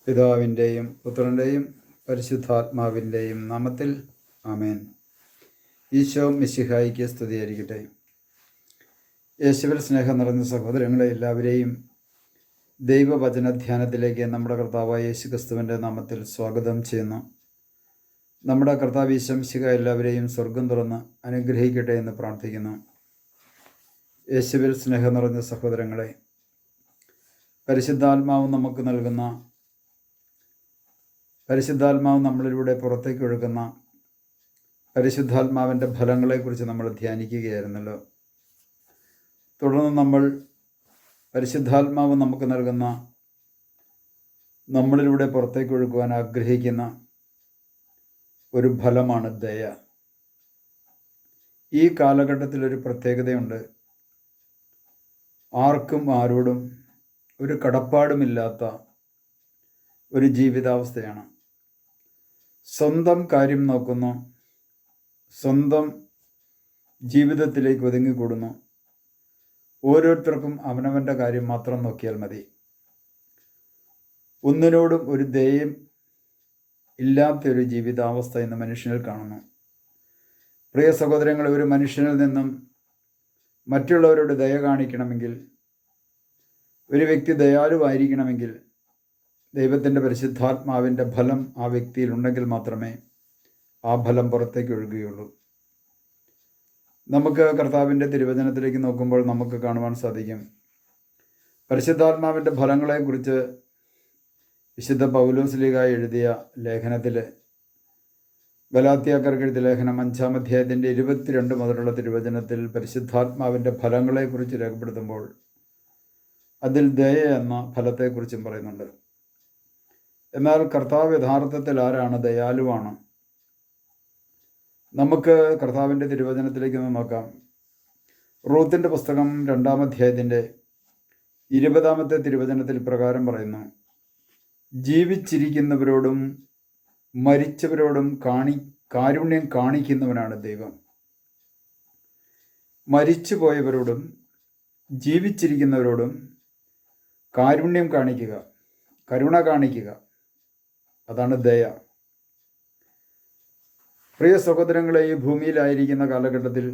പിതാവിൻ്റെയും പുത്രൻ്റെയും പരിശുദ്ധാത്മാവിൻ്റെയും നാമത്തിൽ ആമേൻ. ഈശോ മിശിഹായിക്ക് സ്തുതിയായിരിക്കട്ടെ. യേശുവിൽ സ്നേഹം നിറഞ്ഞ സഹോദരങ്ങളെ എല്ലാവരെയും ദൈവവചനധ്യാനത്തിലേക്ക് നമ്മുടെ കർത്താവായ യേശു ക്രിസ്തുവിൻ്റെ നാമത്തിൽ സ്വാഗതം ചെയ്യുന്നു. നമ്മുടെ കർത്താവ് ഈശോ മിശിഹ എല്ലാവരെയും സ്വർഗം തുറന്ന് അനുഗ്രഹിക്കട്ടെ എന്ന് പ്രാർത്ഥിക്കുന്നു. യേശുവിൽ സ്നേഹം നിറഞ്ഞ സഹോദരങ്ങളെ, പരിശുദ്ധാത്മാവ് നമുക്ക് നൽകുന്ന, പരിശുദ്ധാത്മാവ് നമ്മളിലൂടെ പുറത്തേക്ക് ഒഴുകുന്ന പരിശുദ്ധാത്മാവിൻ്റെ ഫലങ്ങളെക്കുറിച്ച് നമ്മൾ ധ്യാനിക്കുകയായിരുന്നല്ലോ. തുടർന്ന് നമ്മൾ പരിശുദ്ധാത്മാവ് നമുക്ക് നൽകുന്ന, നമ്മളിലൂടെ പുറത്തേക്ക് ഒഴുകുവാൻ ആഗ്രഹിക്കുന്ന ഒരു ഫലമാണ് ദയ. ഈ കാലഘട്ടത്തിലൊരു പ്രത്യേകതയുണ്ട്. ആർക്കും ആരോടും ഒരു കടപ്പാടുമില്ലാത്ത ഒരു ജീവിതാവസ്ഥയാണ്. സ്വന്തം കാര്യം നോക്കുന്നു, സ്വന്തം ജീവിതത്തിലേക്ക് ഒതുങ്ങിക്കൂടുന്നു. ഓരോരുത്തർക്കും അവനവൻ്റെ കാര്യം മാത്രം നോക്കിയാൽ മതി. ഒന്നിനോടും ഒരു ദയയും ഇല്ലാത്തൊരു ജീവിതാവസ്ഥ ഇന്ന് മനുഷ്യനിൽ കാണുന്നു. പ്രിയ സഹോദരങ്ങളെ, ഒരു മനുഷ്യനിൽ നിന്നും മറ്റുള്ളവരോട് ദയ കാണിക്കണമെങ്കിൽ, ഒരു വ്യക്തി ദയാലുവായിരിക്കണമെങ്കിൽ, ദൈവത്തിൻ്റെ പരിശുദ്ധാത്മാവിൻ്റെ ഫലം ആ വ്യക്തിയിൽ ഉണ്ടെങ്കിൽ മാത്രമേ ആ ഫലം പുറത്തേക്ക് ഒഴുകുകയുള്ളൂ. നമുക്ക് കർത്താവിൻ്റെ തിരുവചനത്തിലേക്ക് നോക്കുമ്പോൾ നമുക്ക് കാണുവാൻ സാധിക്കും, പരിശുദ്ധാത്മാവിൻ്റെ ഫലങ്ങളെക്കുറിച്ച് വിശുദ്ധ പൗലോസ്ലീഹ എഴുതിയ ലേഖനത്തിൽ, ഗലാത്യക്കാർക്ക് എഴുതിയ ലേഖനം 5-ാം അധ്യായത്തിൻ്റെ 22 മുതലുള്ള തിരുവചനത്തിൽ പരിശുദ്ധാത്മാവിൻ്റെ ഫലങ്ങളെക്കുറിച്ച് രേഖപ്പെടുത്തുമ്പോൾ അതിൽ ദയ എന്ന ഫലത്തെക്കുറിച്ചും പറയുന്നുണ്ട്. എന്നാൽ കർത്താവ് യഥാർത്ഥത്തിൽ ആരാണ്? ദയാലുവാണ്. നമുക്ക് കർത്താവിൻ്റെ തിരുവചനത്തിലേക്ക് ഒന്ന് നോക്കാം. റൂത്തിൻ്റെ പുസ്തകം 2-ാം അധ്യായത്തിൻ്റെ 20-ാമത്തെ തിരുവചനത്തിൽ പ്രകാരം പറയുന്നു, ജീവിച്ചിരിക്കുന്നവരോടും മരിച്ചവരോടും കാരുണ്യം കാണിക്കുന്നവനാണ് ദൈവം. മരിച്ചുപോയവരോടും ജീവിച്ചിരിക്കുന്നവരോടും കാരുണ്യം കാണിക്കുക, കരുണ കാണിക്കുക, അതാണ് ദയ. പ്രിയ സഹോദരങ്ങളെ, ഈ ഭൂമിയിലായിരിക്കുന്ന കാലഘട്ടത്തിൽ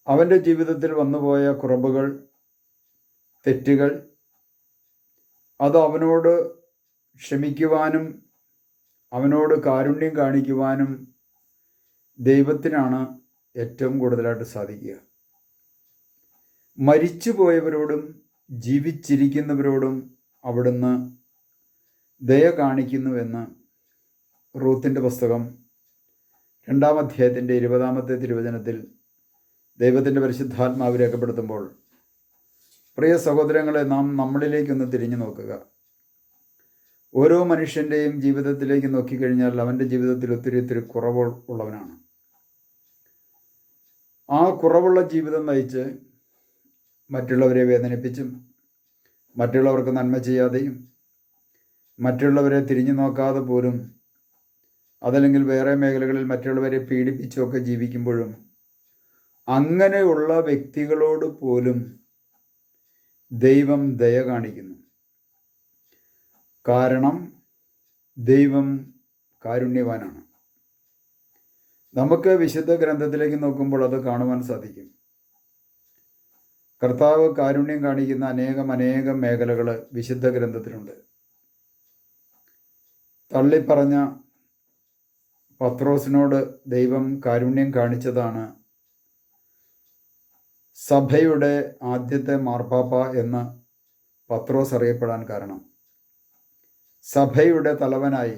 അവൻ്റെ ജീവിതത്തിൽ വന്നുപോയ കുറവുകൾ, തെറ്റുകൾ, അത് അവനോട് ക്ഷമിക്കുവാനും അവനോട് കാരുണ്യം കാണിക്കുവാനും ദൈവത്തിനാണ് ഏറ്റവും കൂടുതലായിട്ട് സാധിക്കുക. മരിച്ചുപോയവരോടും ജീവിച്ചിരിക്കുന്നവരോടും അവിടുന്ന് ദയ കാണിക്കുന്നുവെന്ന് റൂത്തിൻ്റെ പുസ്തകം 2-ാം അധ്യായത്തിൻ്റെ 20-ാമത്തെ തിരുവചനത്തിൽ ദൈവത്തിൻ്റെ പരിശുദ്ധാത്മാവ് രേഖപ്പെടുത്തുമ്പോൾ, പ്രിയ സഹോദരങ്ങളെ, നാം നമ്മളിലേക്കൊന്ന് തിരിഞ്ഞു നോക്കുക. ഓരോ മനുഷ്യൻ്റെയും ജീവിതത്തിലേക്ക് നോക്കിക്കഴിഞ്ഞാൽ അവൻ്റെ ജീവിതത്തിൽ ഒത്തിരി കുറവ് ഉള്ളവനാണ്. ആ കുറവുള്ള ജീവിതം നയിച്ച് മറ്റുള്ളവരെ വേദനിപ്പിച്ചും മറ്റുള്ളവർക്ക് നന്മ ചെയ്യാതെയും മറ്റുള്ളവരെ തിരിഞ്ഞു നോക്കാതെ പോലും, അതല്ലെങ്കിൽ വേറെ മേഖലകളിൽ മറ്റുള്ളവരെ പീഡിപ്പിച്ചുമൊക്കെ ജീവിക്കുമ്പോഴും അങ്ങനെയുള്ള വ്യക്തികളോട് പോലും ദൈവം ദയ കാണിക്കുന്നു. കാരണം ദൈവം കാരുണ്യവാനാണ്. നമുക്ക് വിശുദ്ധ ഗ്രന്ഥത്തിലേക്ക് നോക്കുമ്പോൾ അത് കാണുവാൻ സാധിക്കും. കർത്താവ് കാരുണ്യം കാണിക്കുന്ന അനേകം മേഖലകൾ വിശുദ്ധ ഗ്രന്ഥത്തിലുണ്ട്. തള്ളിപ്പറഞ്ഞ പത്രോസിനോട് ദൈവം കാരുണ്യം കാണിച്ചതാണ് സഭയുടെ ആദ്യത്തെ മാർപ്പാപ്പ എന്ന് പത്രോസ് അറിയപ്പെടാൻ കാരണം. സഭയുടെ തലവനായി,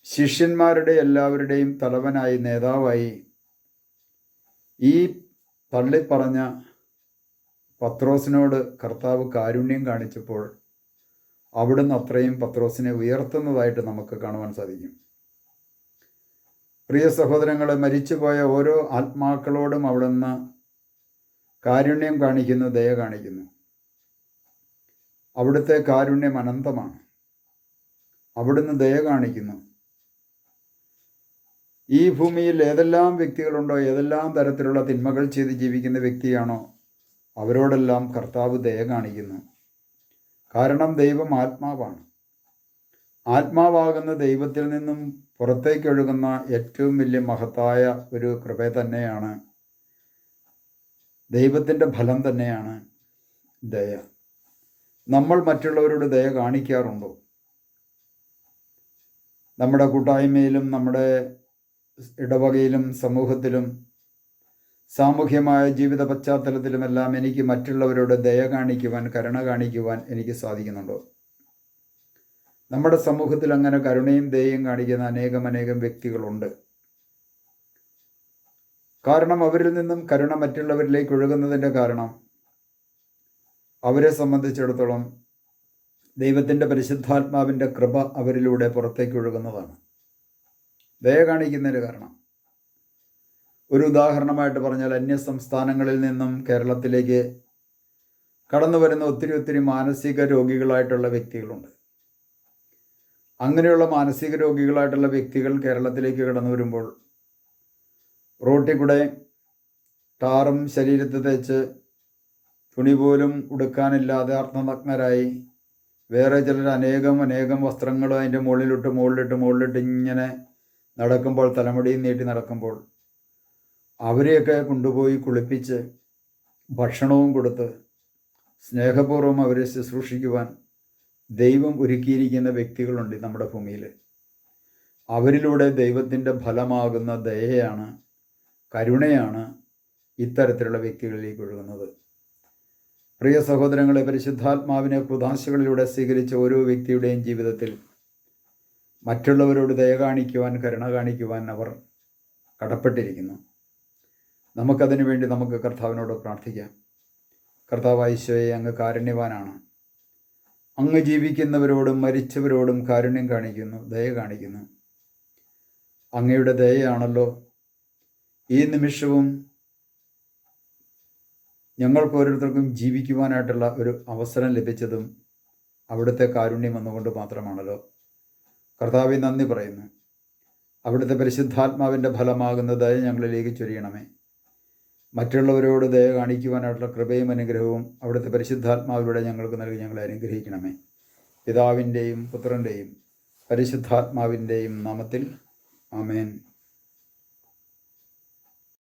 ശിഷ്യന്മാരുടെ എല്ലാവരുടെയും തലവനായി, നേതാവായി ഈ തള്ളിപ്പറഞ്ഞ പത്രോസിനോട് കർത്താവ് കാരുണ്യം കാണിച്ചപ്പോൾ അവിടുന്ന് അത്രയും പത്രോസിനെ ഉയർത്തുന്നതായിട്ട് നമുക്ക് കാണുവാൻ സാധിക്കും. പ്രിയ സഹോദരങ്ങളെ, മരിച്ചുപോയ ഓരോ ആത്മാക്കളോടും അവിടുന്ന് കാരുണ്യം കാണിക്കുന്നു, ദയ കാണിക്കുന്നു. അവിടുത്തെ കാരുണ്യം അനന്തമാണ്. അവിടുന്ന് ദയ കാണിക്കുന്നു. ഈ ഭൂമിയിൽ ഏതെല്ലാം വ്യക്തികളുണ്ടോ, ഏതെല്ലാം തരത്തിലുള്ള തിന്മകൾ ചെയ്ത് ജീവിക്കുന്ന വ്യക്തിയാണോ, അവരോടെല്ലാം കർത്താവ് ദയ കാണിക്കുന്നു. കാരണം ദൈവം ആത്മാവാണ്. ആത്മാവാകുന്ന ദൈവത്തിൽ നിന്നും പുറത്തേക്കൊഴുകുന്ന ഏറ്റവും വലിയ മഹത്തായ ഒരു കൃപ തന്നെയാണ്, ദൈവത്തിൻ്റെ ഫലം തന്നെയാണ് ദയ. നമ്മൾ മറ്റുള്ളവരോട് ദയ കാണിക്കാറുണ്ടോ? നമ്മുടെ കൂട്ടായ്മയിലും നമ്മുടെ ഇടവകയിലും സമൂഹത്തിലും സാമൂഹ്യമായ ജീവിത പശ്ചാത്തലത്തിലുമെല്ലാം എനിക്ക് മറ്റുള്ളവരോട് ദയ കാണിക്കുവാൻ, കരുണ കാണിക്കുവാൻ എനിക്ക് സാധിക്കുന്നുണ്ടോ? നമ്മുടെ സമൂഹത്തിൽ അങ്ങനെ കരുണയും ദയയും കാണിക്കുന്ന അനേകം വ്യക്തികളുണ്ട്. കാരണം അവരിൽ നിന്നും കരുണ മറ്റുള്ളവരിലേക്ക് ഒഴുകുന്നതിൻ്റെ കാരണം അവരെ സംബന്ധിച്ചിടത്തോളം ദൈവത്തിൻ്റെ പരിശുദ്ധാത്മാവിൻ്റെ കൃപ അവരിലൂടെ പുറത്തേക്ക് ഒഴുകുന്നതാണ്. ദയ കാണിക്കുന്നതിന് കാരണം ഒരു ഉദാഹരണമായിട്ട് പറഞ്ഞാൽ, അന്യ സംസ്ഥാനങ്ങളിൽ നിന്നും കേരളത്തിലേക്ക് കടന്നു വരുന്ന ഒത്തിരി മാനസിക രോഗികളായിട്ടുള്ള വ്യക്തികളുണ്ട്. അങ്ങനെയുള്ള മാനസിക രോഗികളായിട്ടുള്ള വ്യക്തികൾ കേരളത്തിലേക്ക് കടന്നു വരുമ്പോൾ റോട്ടിൽ കൂടെ ടാറും ശരീരത്തിൽ തേച്ച് തുണി പോലും ഉടുക്കാനില്ലാതെ അർത്ഥനഗ്നരായി വേറെ ചിലർ അനേകം വസ്ത്രങ്ങൾ അതിൻ്റെ മുകളിലിട്ട് ഇങ്ങനെ നടക്കുമ്പോൾ, തലമുടിയും നീട്ടി നടക്കുമ്പോൾ അവരെയൊക്കെ കൊണ്ടുപോയി കുളിപ്പിച്ച് ഭക്ഷണവും കൊടുത്ത് സ്നേഹപൂർവ്വം അവരെ ശുശ്രൂഷിക്കുവാൻ ദൈവം ഒരുക്കിയിരിക്കുന്ന വ്യക്തികളുണ്ട് നമ്മുടെ ഭൂമിയിൽ. അവരിലൂടെ ദൈവത്തിൻ്റെ ഫലമാകുന്ന ദയയാണ്, കരുണയാണ് ഇത്തരത്തിലുള്ള വ്യക്തികളിലേക്ക് ഒഴുകുന്നത്. പ്രിയ സഹോദരങ്ങളെ, പരിശുദ്ധാത്മാവിനെ കുദാശകളിലൂടെ സ്വീകരിച്ച ഓരോ വ്യക്തിയുടെയും ജീവിതത്തിൽ മറ്റുള്ളവരോട് ദയ കാണിക്കുവാൻ, കരുണ കാണിക്കുവാൻ അവർ കടപ്പെട്ടിരിക്കുന്നു. നമുക്കതിനു വേണ്ടി നമുക്ക് കർത്താവിനോട് പ്രാർത്ഥിക്കാം. കർത്താവായ ഈശോയെ, അങ്ങ് കാരുണ്യവാനാണ്. അങ്ങ് ജീവിക്കുന്നവരോടും മരിച്ചവരോടും കാരുണ്യം കാണിക്കുന്നു, ദയ കാണിക്കുന്നു. അങ്ങയുടെ ദയയാണല്ലോ ഈ നിമിഷവും ഞങ്ങൾക്ക് ഓരോരുത്തർക്കും ജീവിക്കുവാനായിട്ടുള്ള ഒരു അവസരം ലഭിച്ചതും അവിടുത്തെ കാരുണ്യം വന്നുകൊണ്ട് മാത്രമാണല്ലോ. കർത്താവെ, നന്ദി പറയുന്നു. അവിടുത്തെ പരിശുദ്ധാത്മാവിൻ്റെ ഫലമാകുന്ന ദയ ഞങ്ങളിലേക്ക് ചൊരിയണമേ. മറ്റുള്ളവരോട് ദയ കാണിക്കുവാനായിട്ടുള്ള കൃപയും അനുഗ്രഹവും അവിടുത്തെ പരിശുദ്ധാത്മാവിലൂടെ ഞങ്ങൾക്ക് നൽകി ഞങ്ങളെ അനുഗ്രഹിക്കണമേ. പിതാവിൻ്റെയും പുത്രൻ്റെയും പരിശുദ്ധാത്മാവിൻ്റെയും നാമത്തിൽ ആമേൻ.